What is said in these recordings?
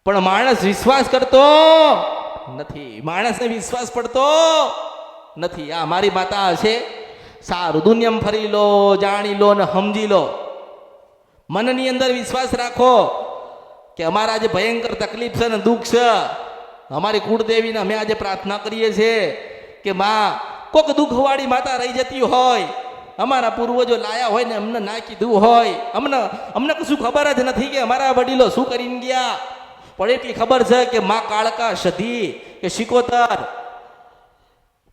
પણ માણસ વિશ્વાસ કરતો નથી, માણસને વિશ્વાસ પડતો નથી. આ મારી માતા હશે, સારું દુનિયામાં ફરી લો, જાણી લો ને સમજી લો. મનની અંદર વિશ્વાસ રાખો કે અમારા જે ભયંકર તકલીફ છે ને દુઃખ છે, અમારી કુળદેવીને અમે આજે પ્રાર્થના કરીએ છીએ કે માં કોઈક દુઃખવાળી માતા રહી જતી હોય, અમારા પૂર્વજો લાયા હોય ને અમને ના કીધું હોય, અમને કશું ખબર જ નથી કે અમારા વડીલો શું કરીને ગયા. પણ એટલી ખબર છે કે માં કાળકા, સધી કે શિકોતર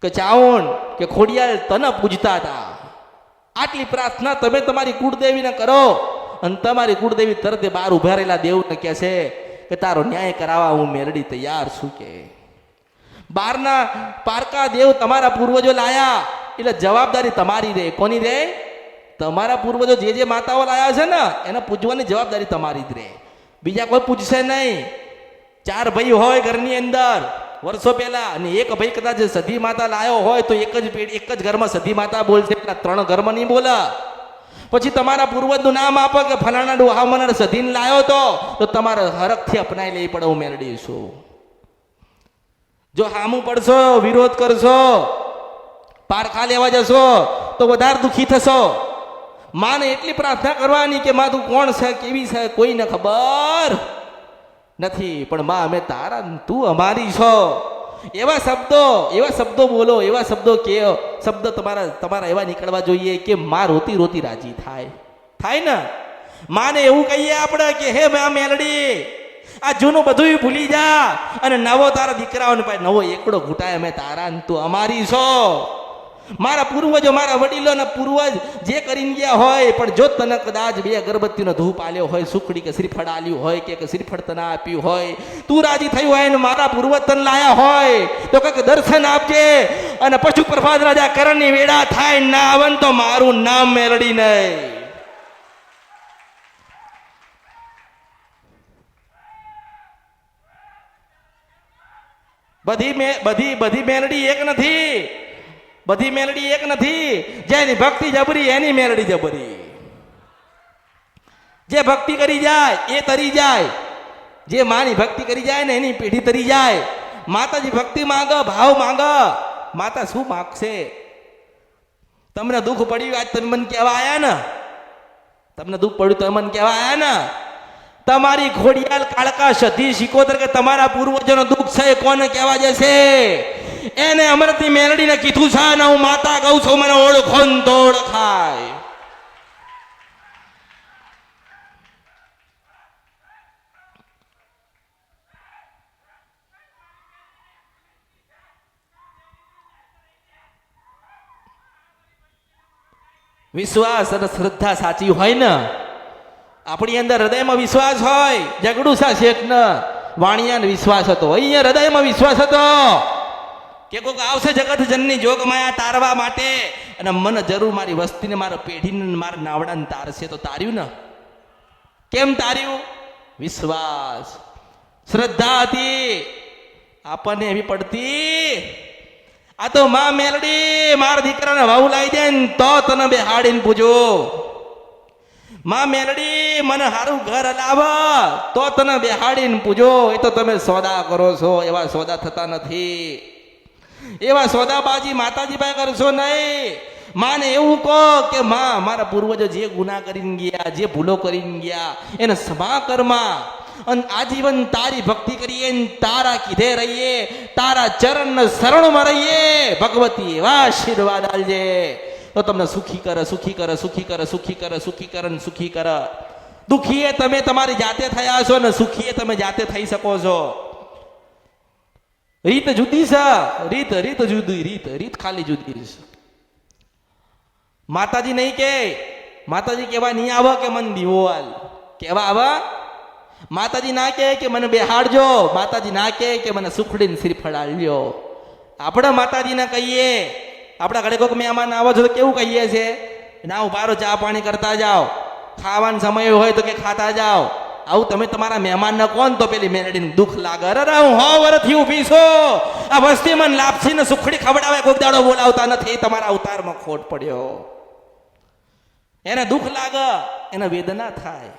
કે ચાવણ કે ખોડિયાલ તને પૂજતા હતા. આટલી પ્રાર્થના તમે તમારી કુળદેવીને કરો અને તમારી કુળદેવી તરત બહાર ઉભા રહેલા દેવને કહે છે કે તારો ન્યાય કરાવવા હું મેરડી તૈયાર છું. કે બહારના પારકા દેવ તમારા પૂર્વજો લાયા એટલે જવાબદારી તમારી રહે. કોની રહે? તમારા પૂર્વજો જે માતાઓ લાયા છે ને એને પૂજવાની જવાબદારી તમારી જ રહે, બીજા કોઈ પૂછશે નહીં. 4 ભાઈ હોય ઘરની અંદર વર્ષો પહેલા અને એક ભાઈ કદાચ સધી માતા લાયો હોય તો એક જ ઘરમાં સધી માતા બોલશે, 3 ઘરમાં નહીં બોલે. પછી તમારા પૂર્વજનું નામ આપો કે ફલાણા ડોહામણ સધીને લાયો તો તમારે હરખથી અપનાવી લેવી પડે. હું મેળડી છું. જો હામું પડશો, વિરોધ કરશો, પારખા લેવા જશો તો વધારે દુઃખી થશો. માને એટલી પ્રાર્થના કરવાની કે માં તું કોણ છે, કેવી છે, કોઈને ખબર નથી, પણ માં અમે તારા, તું અમારી છો. એવા શબ્દો બોલો, એવા શબ્દો કે શબ્દ તમારા એવા નીકળવા જોઈએ કે માં રોતી રોતી રાજી થાય ને. માને એવું કહીએ આપણે કે હે મેલડી આ જૂનું બધું ભૂલી જા અને નવો તારા દીકરાઓને પાસે નવો એકડો ઘૂંટાય, અમે તારા, તું અમારી છો. મારા પૂર્વજો, મારા વડીલોના પૂર્વજ જે કરીને ગયા હોય, પણ જો તને કદાચ 2 અગરબત્તીનો ધૂપ આલ્યો હોય, સુખડી કે શ્રીફળ આલ્યું હોય કે શ્રીફળ તને આપ્યું હોય, તું રાજી થયું હોય ને મારા પૂર્વજ તને લાયા હોય તો કંઈક દર્શન આપજે. અને પશુ પ્રભાત રાજા કરણની વેળા થાય ના આવન તો મારું નામ મેલડી નહીં. બધી મેલડી એક નથી, બધી મેલડી એક નથી. જેની ભક્તિ જબરી એની મેલડી જબરી. જે ભક્તિ કરી જાય એ તરી જાય, જે માની ભક્તિ કરી જાય ને એની પેઢી તરી જાય. માતાજી ભક્તિ માંગે, ભાવ માંગે. માતા શું માગશે? તમને દુઃખ પડ્યું આજ તમે મને કહેવા આયા ને, તમને દુઃખ પડ્યું તમે મને કહેવા આયા ને. તમારી ખોડિયાલ, કાળકા, સધી, શિકોતર કે તમારા પૂર્વજોનો દુઃખ છે કોને કહેવા જશે? એને અમૃતની મેલડીને કીધું છે ને હું માતા કહું છું, મને ઓળખો ને તો ઓળખાય. વિશ્વાસ અને શ્રદ્ધા સાચી હોય ને, આપણી અંદર હૃદયમાં વિશ્વાસ હોય. જગડુસા શેઠને વાણિયાને વિશ્વાસ હતો, અહીંયા હૃદયમાં વિશ્વાસ હતો કે કોઈક આવશે જગત જનની જોગ માયા તારવા માટે અને મને જરૂર મારી વસ્તીને, મારા પેઢીને, મારા નાવડાને તારશે. તો તાર્યું ને? કેમ તાર્યું? વિશ્વાસ, શ્રદ્ધા હતી. આપણને એવી પડતી આ તો માં મેલડી મારા દીકરાને વાવ લાવી દે ને તો તને બેહાડીને પૂજો. માં મેલડી મને સારું ઘર લાવ તો તને બેહાડીને પૂજો. એ તો તમે સોદા કરો છો, એવા સોદા થતા નથી. એવા સોદાબાજી માતાજી પાસે કરશો નહીં. માને એવું કહો કે માં મારા પૂર્વજો જે ગુનાહ કરીને ગયા, જે ભૂલો કરીને ગયા એને ક્ષમા કરમાં અને આજીવન તારી ભક્તિ કરીએ, તારા કીધે રહીએ, તારા ચરણના શરણમાં રહીએ. ભગવતી એવા આશીર્વાદ આલજે તો તમને સુખી કરે, સુખી કરે, સુખી કરે, સુખી કરે, સુખી કરે ને સુખી કરે. દુખીએ તમે તમારી જાતે થયા છો ને સુખીએ તમે જાતે થઈ શકો છો. રીત જુદી છે, રીત જુદી, રીત ખાલી જુદી છે. માતાજી નહીં કે, માતાજી કેવા નહીં આવે કે મને દીવોલ કેવા આવે. માતાજી ના કે મને બેહાડજો, માતાજી ના કે મને સુખડીને શ્રીફળ આલજો. આપણે માતાજીને કહીએ, આપણા ઘરે કોઈક મહેમાન આવો છો તો કેવું કહીએ છે? ના ઉભારો, ચા પાણી કરતા જાઓ, ખાવાનો સમય હોય તો કે ખાતા જાઓ. આવું તમે તમારા મહેમાનને કોણ તો પેલી મેલડીને દુઃખ લાગે. અરે હું 100 વર્ષથી ઊભી છું, આ વસ્તી મને લાપસી ને સુખડી ખવડાવે કોઈક દાડો બોલાવતા નથી. તમારા અવતારમાં ખોટ પડ્યો. એને દુઃખ લાગે, એને વેદના થાય.